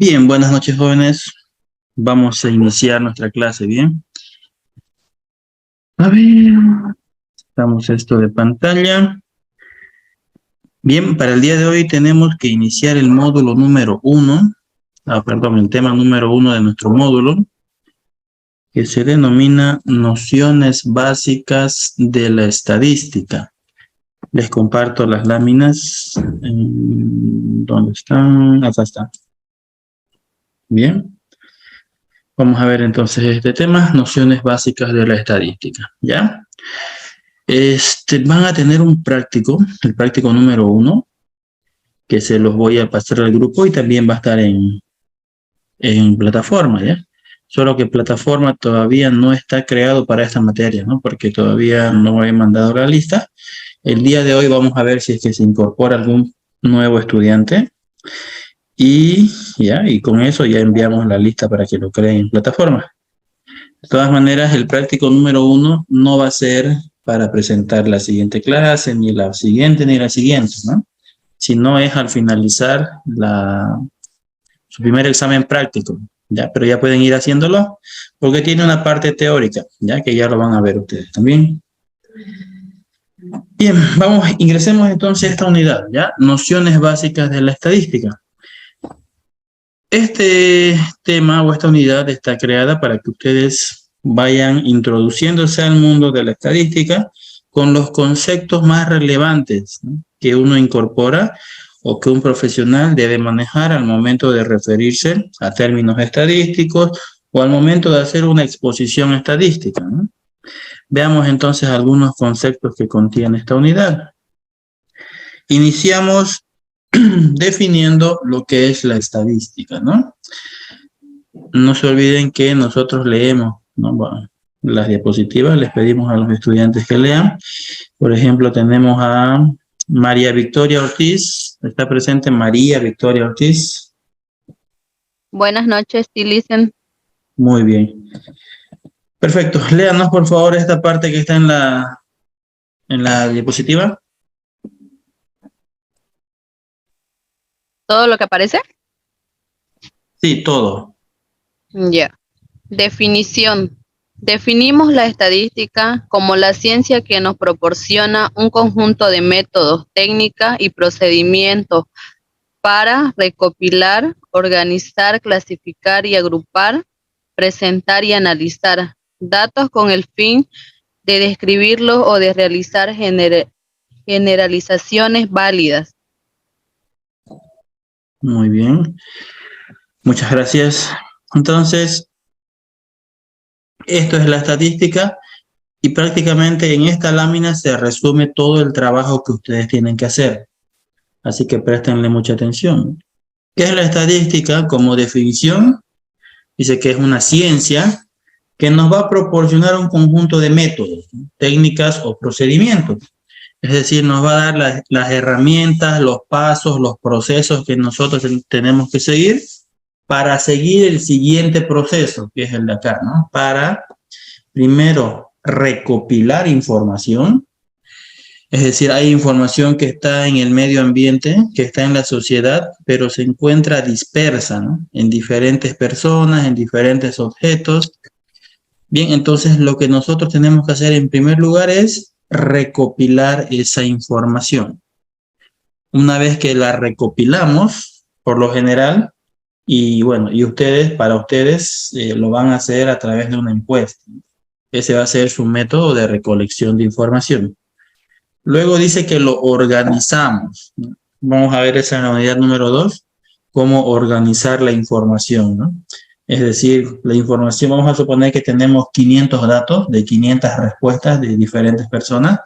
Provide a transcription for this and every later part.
Bien, buenas noches, jóvenes. Vamos a iniciar nuestra clase, ¿bien? A ver, damos esto de pantalla. Bien, para el día de hoy tenemos que iniciar el módulo número 1, el tema número 1 de nuestro módulo, que se denomina Nociones Básicas de la Estadística. Les comparto las láminas. ¿Dónde están? Acá están. Bien. Vamos a ver entonces este tema, nociones básicas de la estadística, ¿ya? Van a tener un práctico, el práctico número 1, que se los voy a pasar al grupo y también va a estar en plataforma, ¿ya? Solo que plataforma todavía no está creado para esta materia, ¿no? Porque todavía no he mandado la lista. El día de hoy vamos a ver si es que se incorpora algún nuevo estudiante y con eso ya enviamos la lista para que lo creen en plataforma. De todas maneras, el práctico número 1 no va a ser para presentar la siguiente clase, ni la siguiente, ni la siguiente, ¿no? Sino es al finalizar su primer examen práctico, ¿ya? Pero ya pueden ir haciéndolo porque tiene una parte teórica, ¿ya? Que ya lo van a ver ustedes también. Bien, ingresemos entonces a esta unidad, ¿ya? Nociones básicas de la estadística. Este tema o esta unidad está creada para que ustedes vayan introduciéndose al mundo de la estadística con los conceptos más relevantes, ¿no?, que uno incorpora o que un profesional debe manejar al momento de referirse a términos estadísticos o al momento de hacer una exposición estadística, ¿no? Veamos entonces algunos conceptos que contiene esta unidad. Iniciamos definiendo lo que es la estadística, ¿no? No se olviden que nosotros leemos, ¿no? Bueno, las diapositivas, les pedimos a los estudiantes que lean. Por ejemplo, tenemos a María Victoria Ortiz. Está presente María Victoria Ortiz. Buenas noches, Tilisen. Muy bien. Perfecto. Léanos, por favor, esta parte que está en la diapositiva. ¿Todo lo que aparece? Sí, todo. Ya. Definición. Definimos la estadística como la ciencia que nos proporciona un conjunto de métodos, técnicas y procedimientos para recopilar, organizar, clasificar y agrupar, presentar y analizar datos con el fin de describirlos o de realizar generalizaciones válidas. Muy bien. Muchas gracias. Entonces, esto es la estadística y prácticamente en esta lámina se resume todo el trabajo que ustedes tienen que hacer. Así que préstenle mucha atención. ¿Qué es la estadística? Como definición, dice que es una ciencia que nos va a proporcionar un conjunto de métodos, técnicas o procedimientos. Es decir, nos va a dar las herramientas, los pasos, los procesos que nosotros tenemos que seguir para seguir el siguiente proceso, que es el de acá, ¿no? Para, primero, recopilar información. Es decir, hay información que está en el medio ambiente, que está en la sociedad, pero se encuentra dispersa, ¿no?, en diferentes personas, en diferentes objetos. Bien, entonces lo que nosotros tenemos que hacer en primer lugar es recopilar esa información. Una vez que la recopilamos, por lo general, y bueno, para ustedes lo van a hacer a través de una encuesta. Ese va a ser su método de recolección de información. Luego dice que lo organizamos. Vamos a ver esa en la unidad número 2, cómo organizar la información, ¿no? Es decir, la información, vamos a suponer que tenemos 500 datos de 500 respuestas de diferentes personas,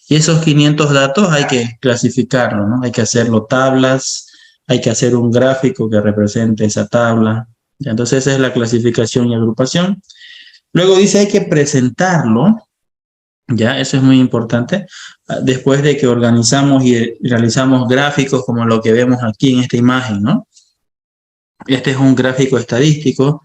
y esos 500 datos hay que clasificarlos, ¿no? Hay que hacerlo tablas, hay que hacer un gráfico que represente esa tabla. Entonces esa es la clasificación y agrupación. Luego dice hay que presentarlo. Ya, eso es muy importante. Después de que organizamos y realizamos gráficos como lo que vemos aquí en esta imagen, ¿no? Este es un gráfico estadístico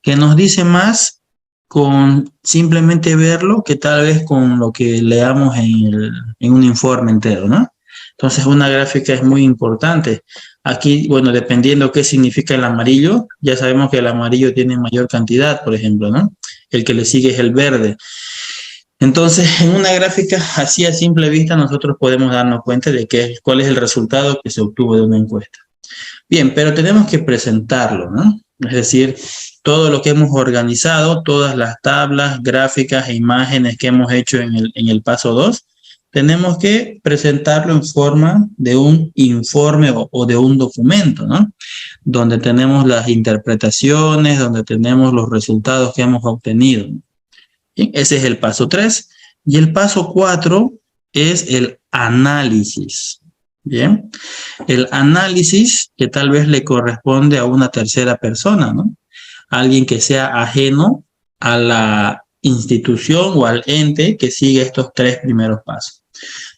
que nos dice más con simplemente verlo que tal vez con lo que leamos en un informe entero, ¿no? Entonces, una gráfica es muy importante. Aquí, bueno, dependiendo qué significa el amarillo, ya sabemos que el amarillo tiene mayor cantidad, por ejemplo, ¿no? El que le sigue es el verde. Entonces, en una gráfica así a simple vista, nosotros podemos darnos cuenta de cuál es el resultado que se obtuvo de una encuesta. Bien, pero tenemos que presentarlo, ¿no? Es decir, todo lo que hemos organizado, todas las tablas, gráficas e imágenes que hemos hecho en el paso 2, tenemos que presentarlo en forma de un informe o de un documento, ¿no? Donde tenemos las interpretaciones, donde tenemos los resultados que hemos obtenido. Bien, ese es el paso 3. Y el paso 4 es el análisis. Bien, el análisis que tal vez le corresponde a una tercera persona, ¿no? Alguien que sea ajeno a la institución o al ente que sigue estos 3 primeros pasos.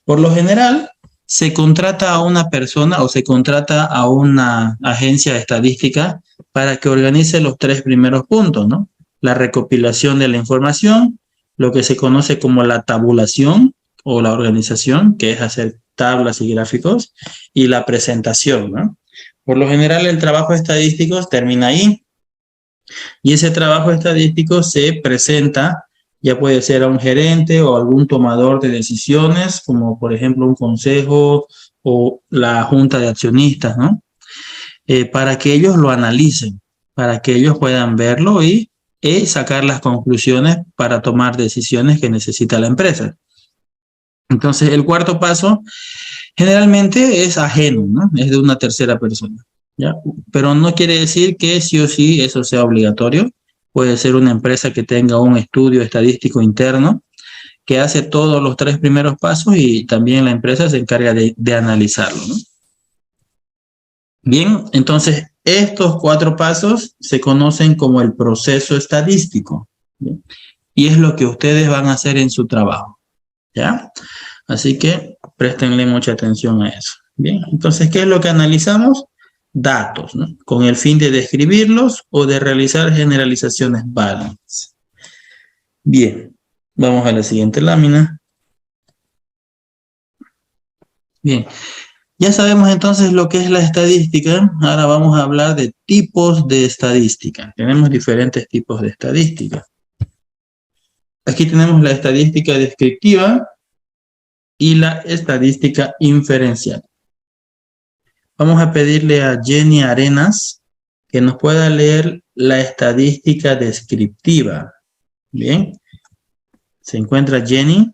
Por lo general, se contrata a una persona o se contrata a una agencia estadística para que organice los 3 primeros puntos, ¿no? La recopilación de la información, lo que se conoce como la tabulación o la organización, que es hacer tablas y gráficos, y la presentación, ¿no? Por lo general, el trabajo estadístico termina ahí, y ese trabajo estadístico se presenta, ya puede ser a un gerente o algún tomador de decisiones, como por ejemplo un consejo o la junta de accionistas, ¿no? Para que ellos lo analicen, para que ellos puedan verlo y sacar las conclusiones para tomar decisiones que necesita la empresa. Entonces, el cuarto paso generalmente es ajeno, ¿no? Es de una tercera persona, ¿ya? Pero no quiere decir que sí o sí eso sea obligatorio. Puede ser una empresa que tenga un estudio estadístico interno que hace todos los 3 primeros pasos y también la empresa se encarga de analizarlo, ¿no? Bien, entonces estos 4 pasos se conocen como el proceso estadístico, ¿bien? Y es lo que ustedes van a hacer en su trabajo, ¿ya? Así que préstenle mucha atención a eso. Bien, entonces, ¿qué es lo que analizamos? Datos, ¿no? Con el fin de describirlos o de realizar generalizaciones válidas. Bien, vamos a la siguiente lámina. Bien, ya sabemos entonces lo que es la estadística. Ahora vamos a hablar de tipos de estadística. Tenemos diferentes tipos de estadística. Aquí tenemos la estadística descriptiva y la estadística inferencial. Vamos a pedirle a Jenny Arenas que nos pueda leer la estadística descriptiva. Bien. ¿Se encuentra Jenny?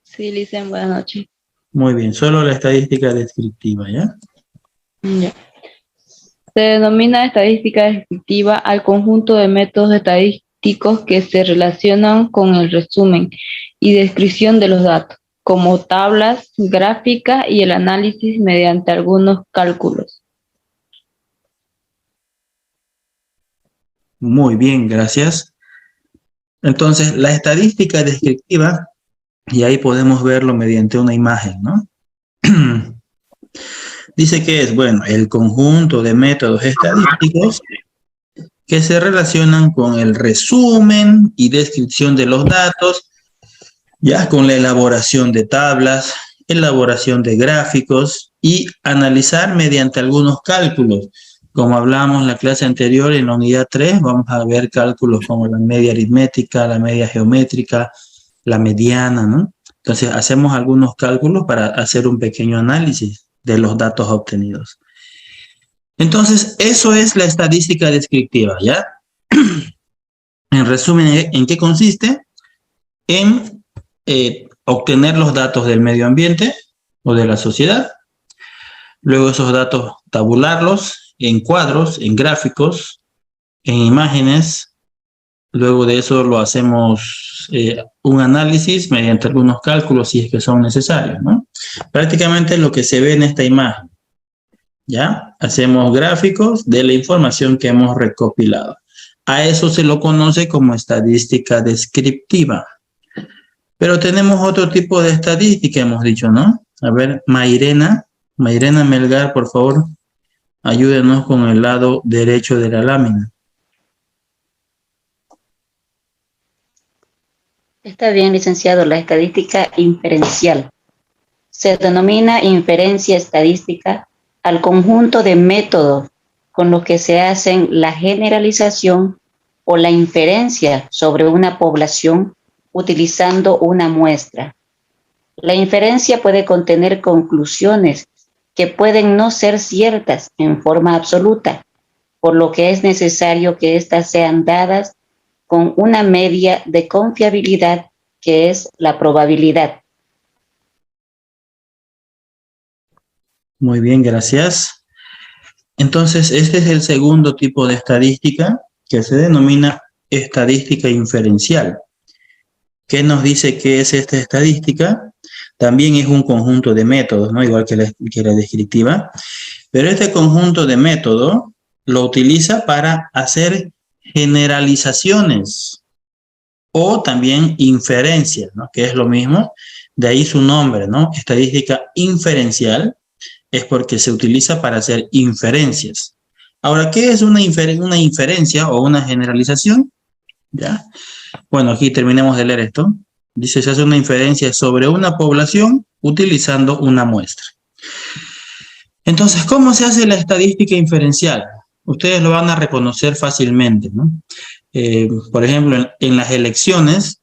Sí, Licen, buenas noches. Muy bien, solo la estadística descriptiva, ¿ya? Ya. Se denomina estadística descriptiva al conjunto de métodos estadísticos que se relacionan con el resumen y descripción de los datos, como tablas, gráficas y el análisis mediante algunos cálculos. Muy bien, gracias. Entonces, la estadística descriptiva, y ahí podemos verlo mediante una imagen, ¿no? Dice que es, bueno, el conjunto de métodos estadísticos que se relacionan con el resumen y descripción de los datos, ya con la elaboración de tablas, elaboración de gráficos y analizar mediante algunos cálculos. Como hablamos en la clase anterior, en la unidad 3, vamos a ver cálculos como la media aritmética, la media geométrica, la mediana, ¿no? Entonces, hacemos algunos cálculos para hacer un pequeño análisis de los datos obtenidos. Entonces, eso es la estadística descriptiva, ¿ya? En resumen, ¿en qué consiste? En obtener los datos del medio ambiente o de la sociedad, luego esos datos tabularlos en cuadros, en gráficos, en imágenes, luego de eso lo hacemos un análisis mediante algunos cálculos si es que son necesarios, ¿no? Prácticamente lo que se ve en esta imagen, ¿ya? Hacemos gráficos de la información que hemos recopilado. A eso se lo conoce como estadística descriptiva. Pero tenemos otro tipo de estadística, hemos dicho, ¿no? A ver, Mairena Melgar, por favor, ayúdenos con el lado derecho de la lámina. Está bien, licenciado. La estadística inferencial Se denomina inferencia estadística al conjunto de métodos con los que se hacen la generalización o la inferencia sobre una población utilizando una muestra. La inferencia puede contener conclusiones que pueden no ser ciertas en forma absoluta, por lo que es necesario que éstas sean dadas con una media de confiabilidad que es la probabilidad. Muy bien, gracias. Entonces, este es el segundo tipo de estadística que se denomina estadística inferencial. ¿Qué nos dice qué es esta estadística? También es un conjunto de métodos, ¿no? Igual que la descriptiva. Pero este conjunto de métodos lo utiliza para hacer generalizaciones o también inferencias, ¿no? Que es lo mismo. De ahí su nombre, ¿no? Estadística inferencial es porque se utiliza para hacer inferencias. Ahora, ¿qué es una inferencia o una generalización? ¿Ya? Bueno, aquí terminemos de leer esto. Dice, se hace una inferencia sobre una población utilizando una muestra. Entonces, ¿cómo se hace la estadística inferencial? Ustedes lo van a reconocer fácilmente, ¿no? Por ejemplo, en las elecciones,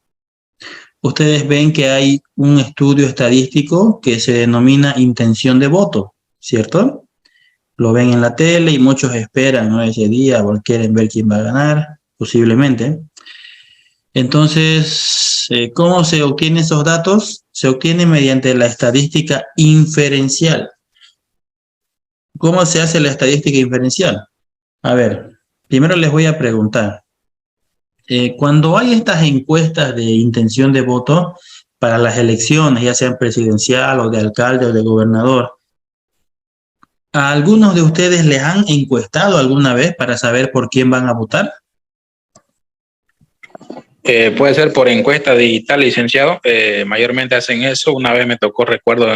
ustedes ven que hay un estudio estadístico que se denomina intención de voto, ¿cierto? Lo ven en la tele y muchos esperan, ¿no? Ese día o quieren ver quién va a ganar, posiblemente. Entonces, ¿cómo se obtienen esos datos? Se obtiene mediante la estadística inferencial. ¿Cómo se hace la estadística inferencial? A ver, primero les voy a preguntar. Cuando hay estas encuestas de intención de voto para las elecciones, ya sean presidencial o de alcalde o de gobernador, ¿a algunos de ustedes les han encuestado alguna vez para saber por quién van a votar? Puede ser por encuesta digital, licenciado. Mayormente hacen eso. Una vez me tocó, recuerdo,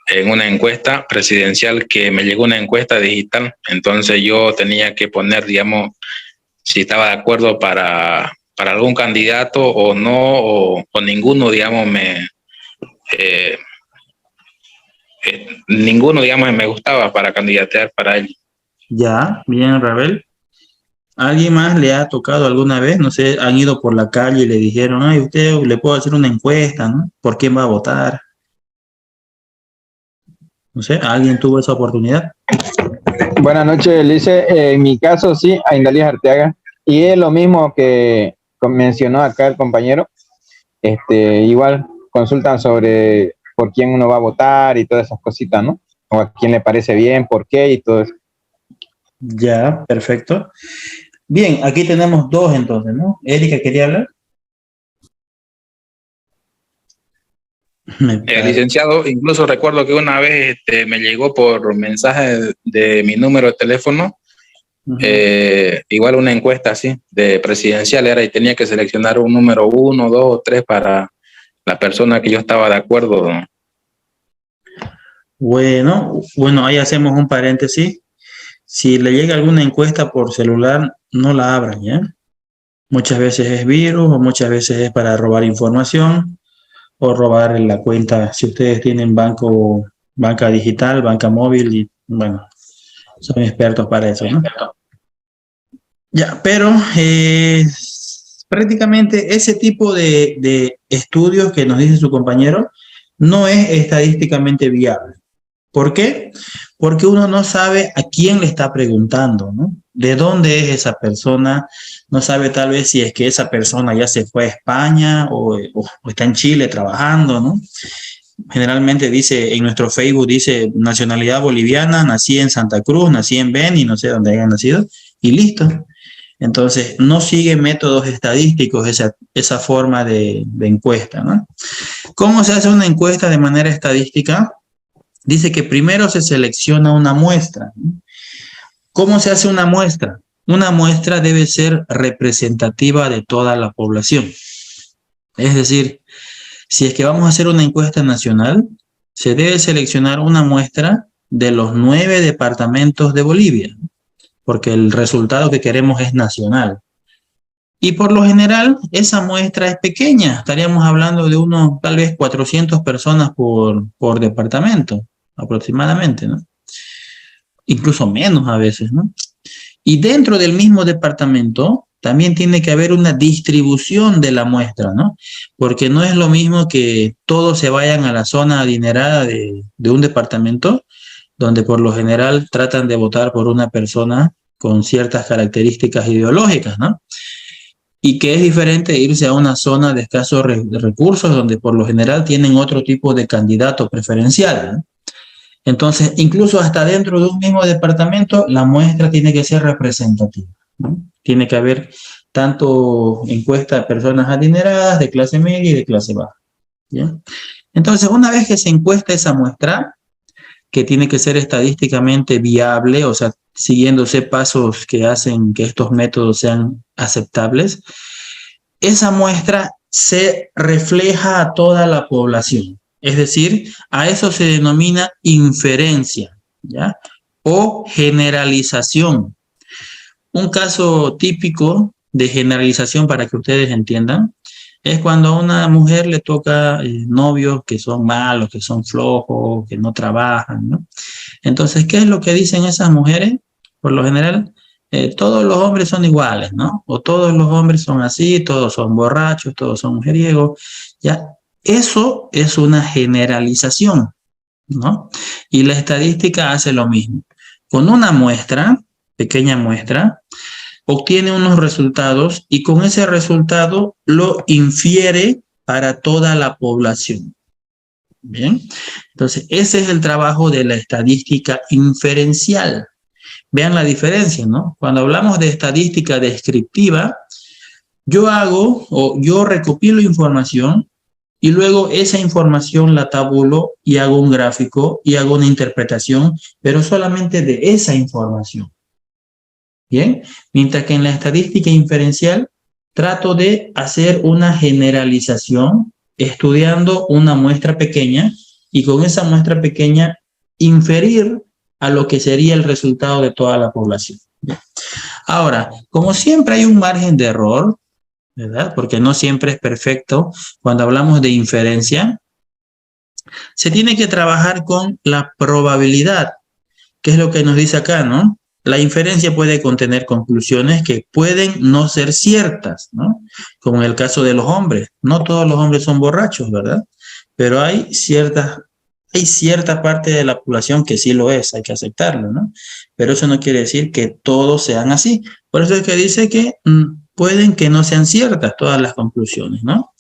en una encuesta presidencial que me llegó una encuesta digital. Entonces yo tenía que poner, digamos, si estaba de acuerdo para algún candidato o no, o ninguno, digamos, ninguno, digamos, me gustaba para candidatear para él. Ya, bien, Rabel. ¿Alguien más le ha tocado alguna vez? No sé, han ido por la calle y le dijeron, ay, usted le puedo hacer una encuesta, ¿no? ¿Por quién va a votar? No sé, ¿alguien tuvo esa oportunidad? Buenas noches, Lice. En mi caso, sí, a Indalías Arteaga. Y es lo mismo que mencionó acá el compañero. Igual consultan sobre por quién uno va a votar y todas esas cositas, ¿no? O a quién le parece bien, por qué y todo eso. Ya, perfecto. Bien, aquí tenemos dos entonces, ¿no? Erika, ¿quería hablar? Licenciado, incluso recuerdo que una vez me llegó por mensaje de mi número de teléfono, igual una encuesta así, de presidencial era, y tenía que seleccionar un número 1, 2 o 3 para la persona que yo estaba de acuerdo. Bueno, ahí hacemos un paréntesis. Si le llega alguna encuesta por celular, no la abran, ¿ya? Muchas veces es virus o muchas veces es para robar información o robar la cuenta. Si ustedes tienen banca digital, banca móvil, y bueno, son expertos para eso, ¿no? Ya, pero prácticamente ese tipo de estudios que nos dice su compañero no es estadísticamente viable. ¿Por qué? Porque uno no sabe a quién le está preguntando, ¿no? ¿De dónde es esa persona? No sabe tal vez si es que esa persona ya se fue a España o está en Chile trabajando, ¿no? Generalmente dice, en nuestro Facebook dice nacionalidad boliviana, nací en Santa Cruz, nací en Beni, no sé dónde hayan nacido, y listo. Entonces, no sigue métodos estadísticos esa forma de encuesta, ¿no? ¿Cómo se hace una encuesta de manera estadística? Dice que primero se selecciona una muestra. ¿Cómo se hace una muestra? Una muestra debe ser representativa de toda la población. Es decir, si es que vamos a hacer una encuesta nacional, se debe seleccionar una muestra de los 9 departamentos de Bolivia, porque el resultado que queremos es nacional. Y por lo general, esa muestra es pequeña. Estaríamos hablando de unos, tal vez 400 personas por departamento, aproximadamente, ¿no? Incluso menos a veces, ¿no? Y dentro del mismo departamento también tiene que haber una distribución de la muestra, ¿no? Porque no es lo mismo que todos se vayan a la zona adinerada de un departamento, donde por lo general tratan de votar por una persona con ciertas características ideológicas, ¿no? Y que es diferente irse a una zona de escasos recursos, donde por lo general tienen otro tipo de candidato preferencial, ¿no? Entonces, incluso hasta dentro de un mismo departamento, la muestra tiene que ser representativa, ¿no? Tiene que haber tanto encuesta de personas adineradas, de clase media y de clase baja, ¿ya? Entonces, una vez que se encuesta esa muestra, que tiene que ser estadísticamente viable, o sea, siguiéndose pasos que hacen que estos métodos sean aceptables, esa muestra se refleja a toda la población. Es decir, a eso se denomina inferencia, ¿ya? O generalización. Un caso típico de generalización, para que ustedes entiendan, es cuando a una mujer le toca novios que son malos, que son flojos, que no trabajan, ¿no? Entonces, ¿qué es lo que dicen esas mujeres? Por lo general, todos los hombres son iguales, ¿no? O todos los hombres son así, todos son borrachos, todos son mujeriegos, ¿ya? Eso es una generalización, ¿no? Y la estadística hace lo mismo. Con una muestra, pequeña muestra, obtiene unos resultados y con ese resultado lo infiere para toda la población. Bien, entonces ese es el trabajo de la estadística inferencial. Vean la diferencia, ¿no? Cuando hablamos de estadística descriptiva, yo recopilo información y luego esa información la tabulo y hago un gráfico y hago una interpretación, pero solamente de esa información. Bien, mientras que en la estadística inferencial trato de hacer una generalización estudiando una muestra pequeña y con esa muestra pequeña inferir a lo que sería el resultado de toda la población. Bien. Ahora, como siempre hay un margen de error, ¿verdad? Porque no siempre es perfecto. Cuando hablamos de inferencia, se tiene que trabajar con la probabilidad, que es lo que nos dice acá, ¿no? La inferencia puede contener conclusiones que pueden no ser ciertas, ¿no? Como en el caso de los hombres. No todos los hombres son borrachos, ¿verdad? Pero hay cierta parte de la población que sí lo es, hay que aceptarlo, ¿no? Pero eso no quiere decir que todos sean así. Por eso es que dice que pueden que no sean ciertas todas las conclusiones, ¿no?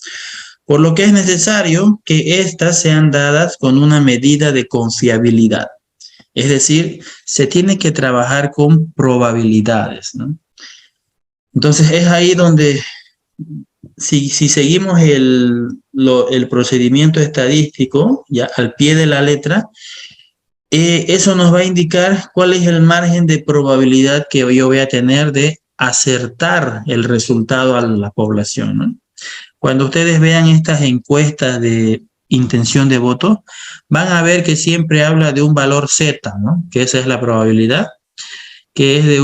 Por lo que es necesario que éstas sean dadas con una medida de confiabilidad. Es decir, se tiene que trabajar con probabilidades, ¿no? Entonces es ahí donde, si seguimos el procedimiento estadístico, ya al pie de la letra, eso nos va a indicar cuál es el margen de probabilidad que yo voy a tener de acertar el resultado a la población, ¿no? Cuando ustedes vean estas encuestas de intención de voto, van a ver que siempre habla de un valor Z, ¿no? Que esa es la probabilidad, que es de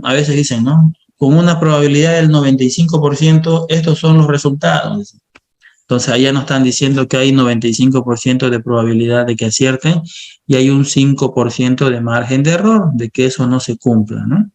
a veces dicen, ¿no? Con una probabilidad del 95%, estos son los resultados. Entonces, allá nos están diciendo que hay 95% de probabilidad de que acierten y hay un 5% de margen de error, de que eso no se cumpla, ¿no?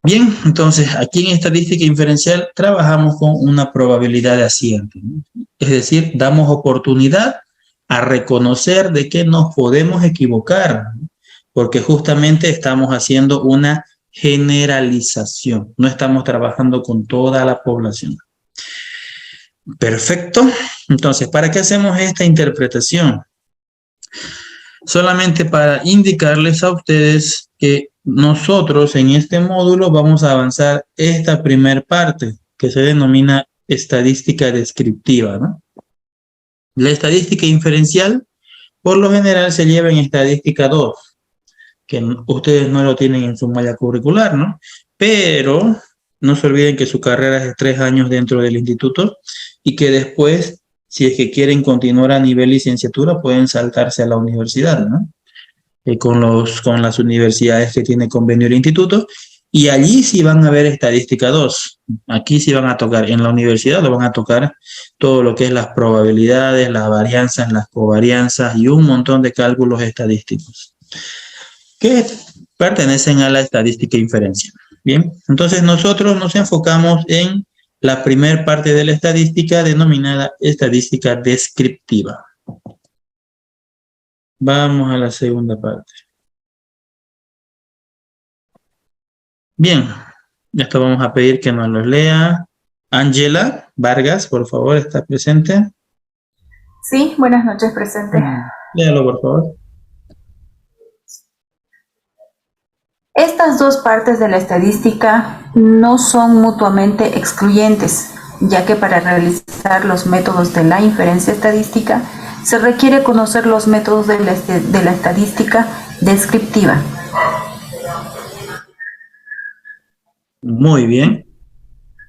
Bien, entonces aquí en estadística inferencial trabajamos con una probabilidad de acierto, ¿no? Es decir, damos oportunidad a reconocer de que nos podemos equivocar, ¿no? Porque justamente estamos haciendo una generalización, no estamos trabajando con toda la población. Perfecto. Entonces, ¿para qué hacemos esta interpretación? Solamente para indicarles a ustedes que nosotros en este módulo vamos a avanzar esta primera parte que se denomina estadística descriptiva, ¿no? La estadística inferencial por lo general se lleva en estadística 2, que ustedes no lo tienen en su malla curricular, ¿no? Pero no se olviden que su carrera es de 3 años dentro del instituto y que después, si es que quieren continuar a nivel licenciatura, pueden saltarse a la universidad, ¿no? Con las universidades que tiene convenio el instituto, Y allí sí van a ver estadística 2. Aquí sí van a tocar, en la universidad lo van a tocar todo lo que es las probabilidades, las varianzas, las covarianzas y un montón de cálculos estadísticos que pertenecen a la estadística inferencial. Bien, entonces nosotros nos enfocamos en la primera parte de la estadística denominada estadística descriptiva. Vamos a la segunda parte. Bien, esto vamos a pedir que nos lo lea Ángela Vargas, por favor, ¿está presente? Sí, buenas noches, presente. Léalo, por favor. Estas dos partes de la estadística no son mutuamente excluyentes, ya que para realizar los métodos de la inferencia estadística se requiere conocer los métodos de la estadística descriptiva. Muy bien.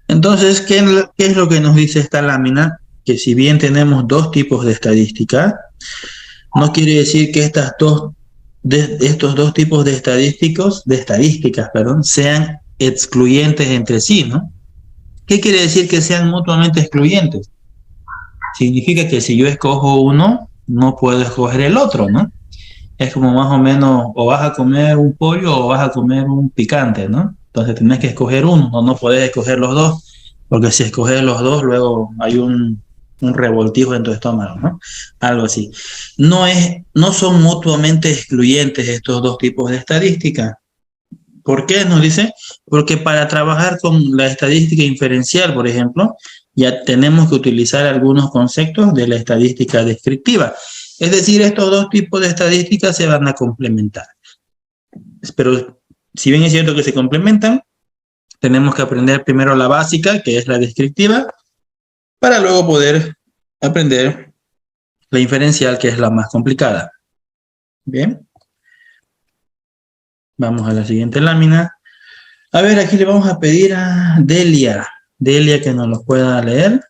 Entonces, ¿qué es lo que nos dice esta lámina? Que si bien tenemos dos tipos de estadística, no quiere decir que estos dos tipos de estadísticas, sean excluyentes entre sí, ¿no? ¿Qué quiere decir que sean mutuamente excluyentes? Significa que si yo escojo uno, no puedo escoger el otro, ¿no? Es como más o menos, o vas a comer un pollo o vas a comer un picante, ¿no? Entonces tienes que escoger uno, no puedes escoger los dos, porque si escoges los dos, luego hay un revoltijo en tu estómago, ¿no? Algo así. No son mutuamente excluyentes estos dos tipos de estadística. ¿Por qué? Nos dice, porque para trabajar con la estadística inferencial, por ejemplo, ya tenemos que utilizar algunos conceptos de la estadística descriptiva. Es decir, estos dos tipos de estadísticas se van a complementar. Pero si bien es cierto que se complementan, tenemos que aprender primero la básica, que es la descriptiva, para luego poder aprender la inferencial, que es la más complicada. Bien. Vamos a la siguiente lámina. A ver, aquí le vamos a pedir a Delia que nos los pueda leer.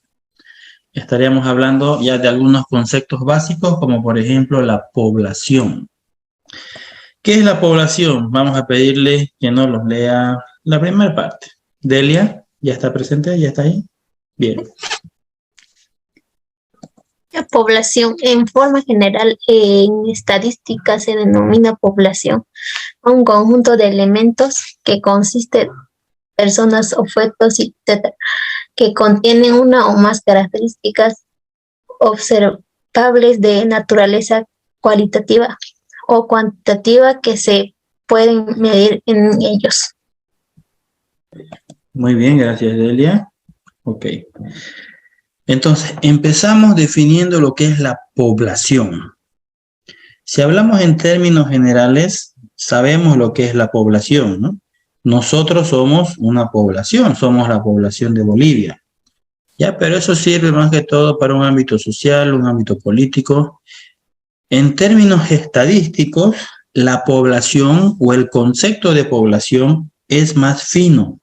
Estaríamos hablando ya de algunos conceptos básicos, como por ejemplo la población. ¿Qué es la población? Vamos a pedirle que nos los lea la primera parte. Delia, ¿ya está presente? ¿Ya está ahí? Bien. La población, en forma general, en estadística se denomina población a un conjunto de elementos que consiste de personas, objetos, etc., que contienen una o más características observables de naturaleza cualitativa o cuantitativa que se pueden medir en ellos. Muy bien, gracias, Delia. Ok. Entonces, empezamos definiendo lo que es la población. Si hablamos en términos generales, sabemos lo que es la población, ¿no? Nosotros somos una población, somos la población de Bolivia. Ya, pero eso sirve más que todo para un ámbito social, un ámbito político. En términos estadísticos, la población o el concepto de población es más fino.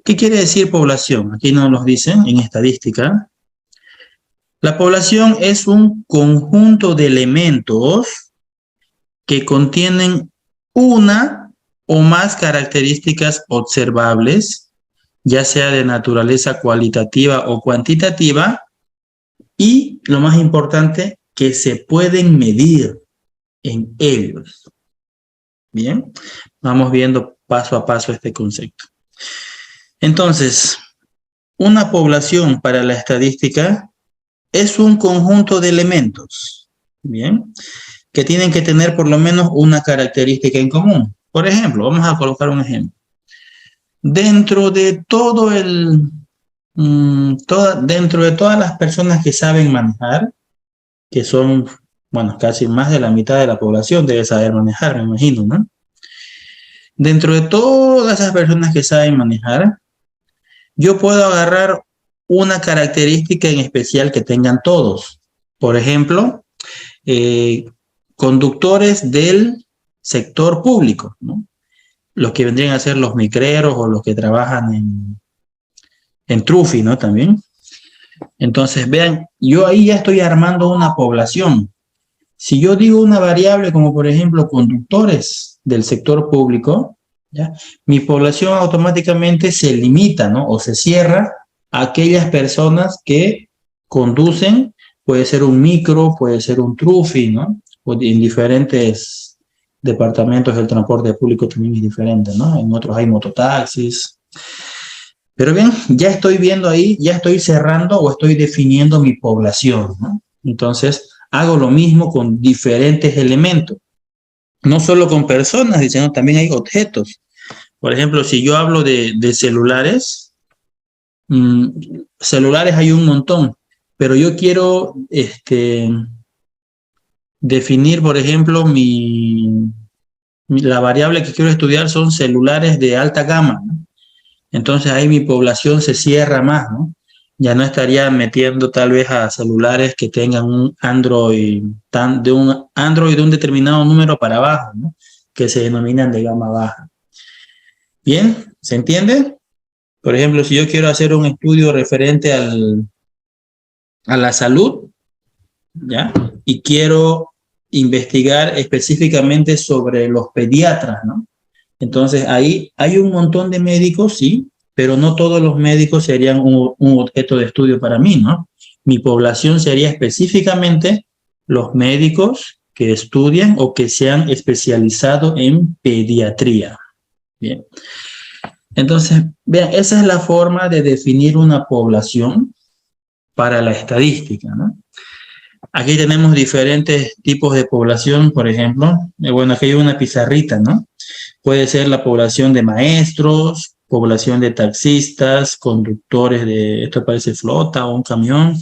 ¿Qué quiere decir población? Aquí nos lo dicen en estadística. La población es un conjunto de elementos que contienen una o más características observables, ya sea de naturaleza cualitativa o cuantitativa, y lo más importante, que se pueden medir en ellos. Bien, vamos viendo paso a paso este concepto. Entonces, una población para la estadística es un conjunto de elementos, ¿bien?, que tienen que tener por lo menos una característica en común. Por ejemplo, vamos a colocar un ejemplo. Dentro de dentro de todas las personas que saben manejar, que son, bueno, casi más de la mitad de la población debe saber manejar, me imagino, ¿no? Dentro de todas esas personas que saben manejar, yo puedo agarrar una característica en especial que tengan todos. Por ejemplo, conductores del sector público, ¿no? Los que vendrían a ser los micreros o los que trabajan en Trufi, ¿no? También. Entonces, vean, yo ahí ya estoy armando una población. Si yo digo una variable como, por ejemplo, conductores del sector público, ¿ya? Mi población automáticamente se limita, ¿no? O se cierra a aquellas personas que conducen, puede ser un micro, puede ser un trufi, ¿no? O en diferentes departamentos del transporte público también es diferente, ¿no? En otros hay mototaxis. Pero bien, ya estoy viendo ahí, ya estoy cerrando o estoy definiendo mi población, ¿no? Entonces, hago lo mismo con diferentes elementos. No solo con personas, sino también hay objetos. Por ejemplo, si yo hablo de celulares, celulares hay un montón, pero yo quiero definir, por ejemplo, la variable que quiero estudiar son celulares de alta gama, ¿no? Entonces ahí mi población se cierra más, ¿no? Ya no estaría metiendo tal vez a celulares que tengan un Android, de un determinado número para abajo, ¿no? Que se denominan de gama baja. Bien, ¿se entiende? Por ejemplo, si yo quiero hacer un estudio referente a la salud, ¿ya? Y quiero investigar específicamente sobre los pediatras, ¿no? Entonces ahí hay un montón de médicos, sí, pero no todos los médicos serían un objeto de estudio para mí, ¿no? Mi población sería específicamente los médicos que estudian o que se han especializado en pediatría. Bien. Entonces, vean, esa es la forma de definir una población para la estadística, ¿no? Aquí tenemos diferentes tipos de población, por ejemplo. Bueno, aquí hay una pizarrita, ¿no? Puede ser la población de maestros, población de taxistas, conductores de, esto parece flota o un camión,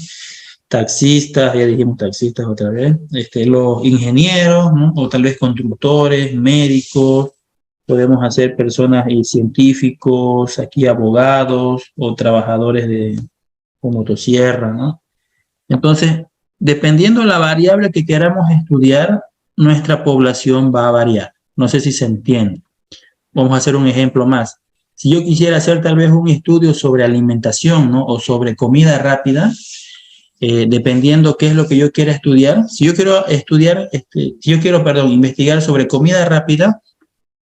taxistas, ya dijimos taxistas otra vez, los ingenieros, ¿no? O tal vez constructores, médicos, podemos hacer personas y científicos, aquí abogados o trabajadores de motosierra, ¿no? Entonces, dependiendo de la variable que queramos estudiar, nuestra población va a variar. No sé si se entiende. Vamos a hacer un ejemplo más. Si yo quisiera hacer tal vez un estudio sobre alimentación, ¿no? O sobre comida rápida, dependiendo qué es lo que yo quiera estudiar. Si yo quiero estudiar, investigar sobre comida rápida,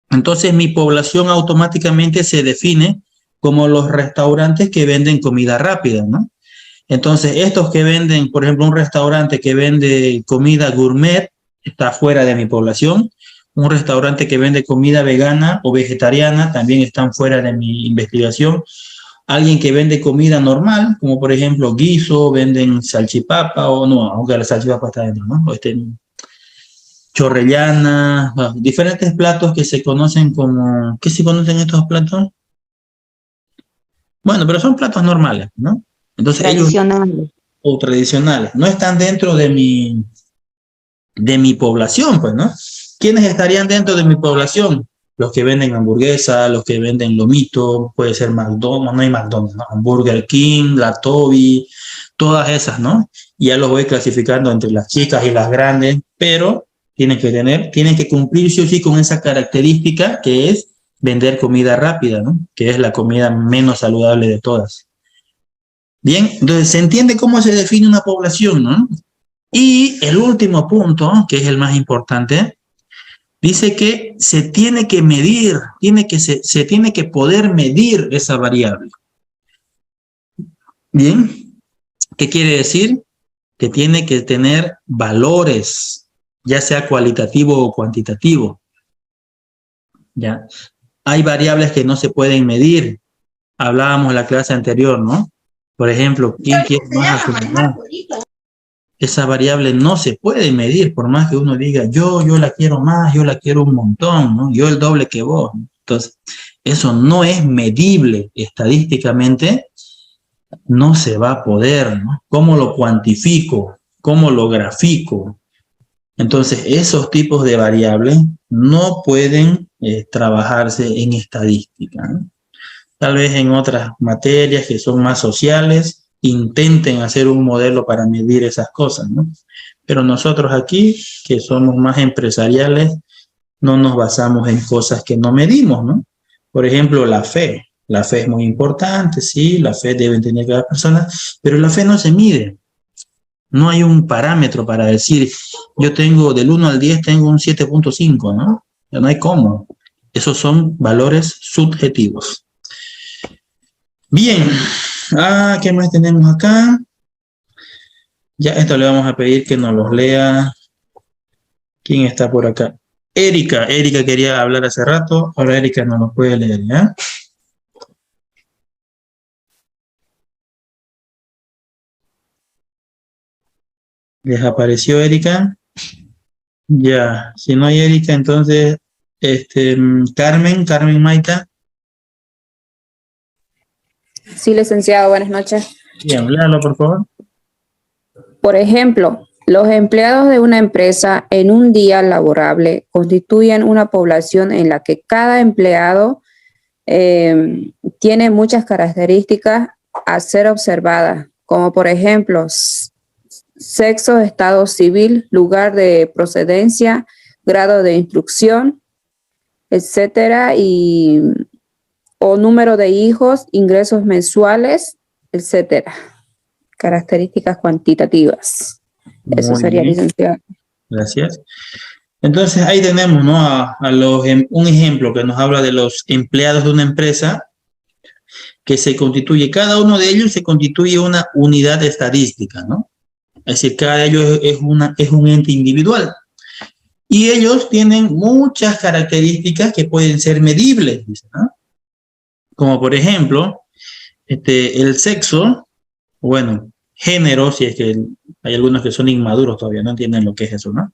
entonces mi población automáticamente se define como los restaurantes que venden comida rápida, ¿no? Entonces, estos que venden, por ejemplo, un restaurante que vende comida gourmet, está fuera de mi población. Un restaurante que vende comida vegana o vegetariana también están fuera de mi investigación. Alguien que vende comida normal, como por ejemplo guiso, venden salchipapa, o no, aunque la salchipapa está dentro, ¿no? Chorrellana, diferentes platos que se conocen como... ¿Qué se conocen estos platos? Bueno, pero son platos normales, ¿no? Entonces tradicionales. O tradicionales. No están dentro de mi población, pues, ¿no? ¿Quiénes estarían dentro de mi población? Los que venden hamburguesas, los que venden lomito, puede ser McDonald's, no hay McDonald's, ¿no? Burger King, la Toby, todas esas, ¿no? Y ya los voy clasificando entre las chicas y las grandes, pero tienen que cumplir sí o sí con esa característica que es vender comida rápida, ¿no? Que es la comida menos saludable de todas. Bien, entonces se entiende cómo se define una población, ¿no? Y el último punto, que es el más importante, dice que se tiene que medir, se tiene que poder medir esa variable. Bien, ¿qué quiere decir? Que tiene que tener valores, ya sea cualitativo o cuantitativo. ¿Ya? Hay variables que no se pueden medir. Hablábamos en la clase anterior, ¿no? Por ejemplo, ¿quién quiere más a su mamá? Esa variable no se puede medir, por más que uno diga, yo la quiero más, yo la quiero un montón, ¿no? Yo el doble que vos. Entonces, eso no es medible estadísticamente, no se va a poder, ¿no? ¿Cómo lo cuantifico? ¿Cómo lo grafico? Entonces, esos tipos de variables no pueden trabajarse en estadística, ¿no? Tal vez en otras materias que son más sociales, intenten hacer un modelo para medir esas cosas, ¿no? Pero nosotros aquí, que somos más empresariales, no nos basamos en cosas que no medimos, ¿no? Por ejemplo, la fe. La fe es muy importante, sí, la fe deben tener cada persona, pero la fe no se mide. No hay un parámetro para decir, yo tengo del 1 al 10, tengo un 7.5, ¿no? No hay cómo. Esos son valores subjetivos. Bien. ¿Qué más tenemos acá? Ya esto le vamos a pedir que nos los lea. ¿Quién está por acá? Erika. Erika quería hablar hace rato. Ahora Erika no nos puede leer, ¿ya? ¿Desapareció Erika? Ya. Si no hay Erika, entonces, Carmen Maita. Sí, licenciado, buenas noches. Bien, léalo, por favor. Por ejemplo, los empleados de una empresa en un día laborable constituyen una población en la que cada empleado tiene muchas características a ser observadas, como por ejemplo, sexo, estado civil, lugar de procedencia, grado de instrucción, etcétera, o número de hijos, ingresos mensuales, etcétera. Características cuantitativas. Eso sería, licenciado. Gracias. Entonces ahí tenemos, ¿no? Un ejemplo que nos habla de los empleados de una empresa que se constituye, cada uno de ellos se constituye una unidad estadística, ¿no? Es decir, cada de ellos es un ente individual. Y ellos tienen muchas características que pueden ser medibles, ¿no? Como por ejemplo, el sexo, bueno, género, si es que hay algunos que son inmaduros todavía, no entienden lo que es eso, ¿no?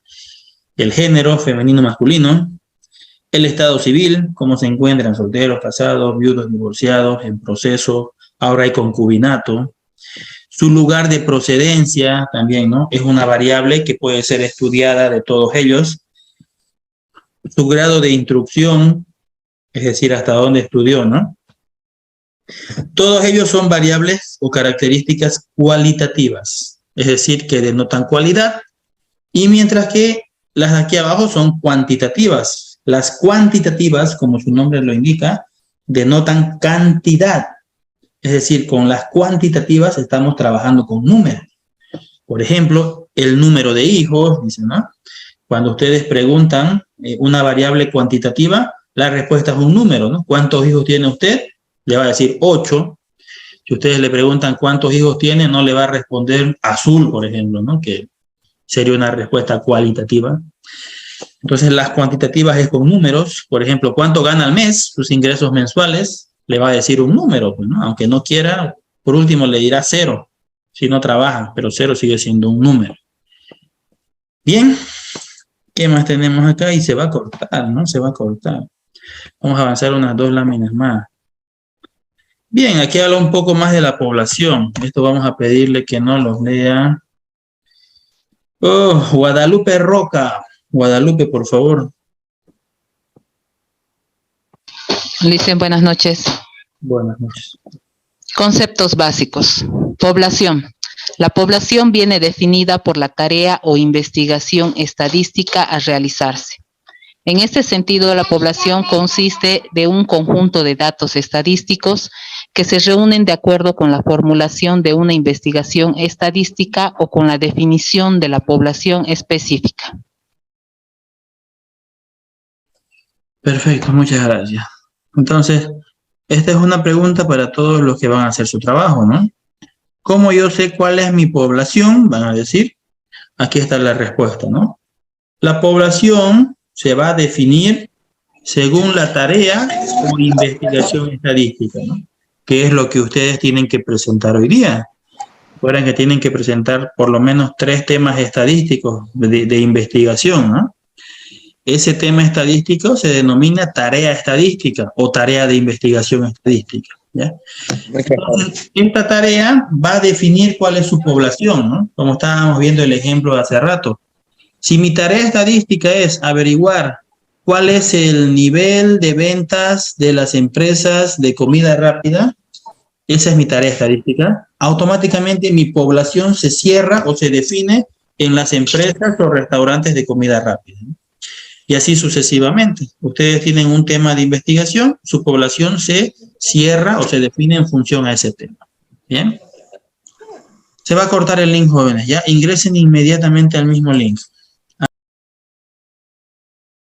El género, femenino, masculino, el estado civil, cómo se encuentran solteros, casados, viudos, divorciados, en proceso, ahora hay concubinato. Su lugar de procedencia también, ¿no? Es una variable que puede ser estudiada de todos ellos. Su grado de instrucción, es decir, hasta dónde estudió, ¿no? Todos ellos son variables o características cualitativas, es decir, que denotan cualidad, y mientras que las de aquí abajo son cuantitativas. Las cuantitativas, como su nombre lo indica, denotan cantidad, es decir, con las cuantitativas estamos trabajando con números. Por ejemplo, el número de hijos, dicen, ¿no? Cuando ustedes preguntan una variable cuantitativa, la respuesta es un número, ¿no? ¿Cuántos hijos tiene usted? Le va a decir 8. Si ustedes le preguntan cuántos hijos tiene, no le va a responder azul, por ejemplo, ¿no? Que sería una respuesta cualitativa. Entonces, las cuantitativas es con números. Por ejemplo, ¿cuánto gana al mes? Sus ingresos mensuales, le va a decir un número, pues, ¿no? Aunque no quiera, por último le dirá 0, si no trabaja, pero 0 sigue siendo un número. Bien, ¿qué más tenemos acá? Y se va a cortar, ¿no? Se va a cortar. Vamos a avanzar unas 2 láminas más. Bien, aquí habla un poco más de la población. Esto vamos a pedirle que no los lea. Guadalupe Roca. Guadalupe, por favor. Licen, buenas noches. Buenas noches. Conceptos básicos. Población. La población viene definida por la tarea o investigación estadística a realizarse. En este sentido, la población consiste de un conjunto de datos estadísticos que se reúnen de acuerdo con la formulación de una investigación estadística o con la definición de la población específica. Perfecto, muchas gracias. Entonces, esta es una pregunta para todos los que van a hacer su trabajo, ¿no? ¿Cómo yo sé cuál es mi población? Van a decir. Aquí está la respuesta, ¿no? La población se va a definir según la tarea o investigación estadística, ¿no? Que es lo que ustedes tienen que presentar hoy día. Recuerden que tienen que presentar por lo menos 3 temas estadísticos de investigación, ¿no? Ese tema estadístico se denomina tarea estadística o tarea de investigación estadística, ¿ya? Entonces, esta tarea va a definir cuál es su población, ¿no? Como estábamos viendo el ejemplo de hace rato. Si mi tarea estadística es averiguar cuál es el nivel de ventas de las empresas de comida rápida, esa es mi tarea estadística, automáticamente mi población se cierra o se define en las empresas o restaurantes de comida rápida, ¿no? Y así sucesivamente. Ustedes tienen un tema de investigación, su población se cierra o se define en función a ese tema. ¿Bien? Se va a cortar el link, jóvenes. Ya ingresen inmediatamente al mismo link.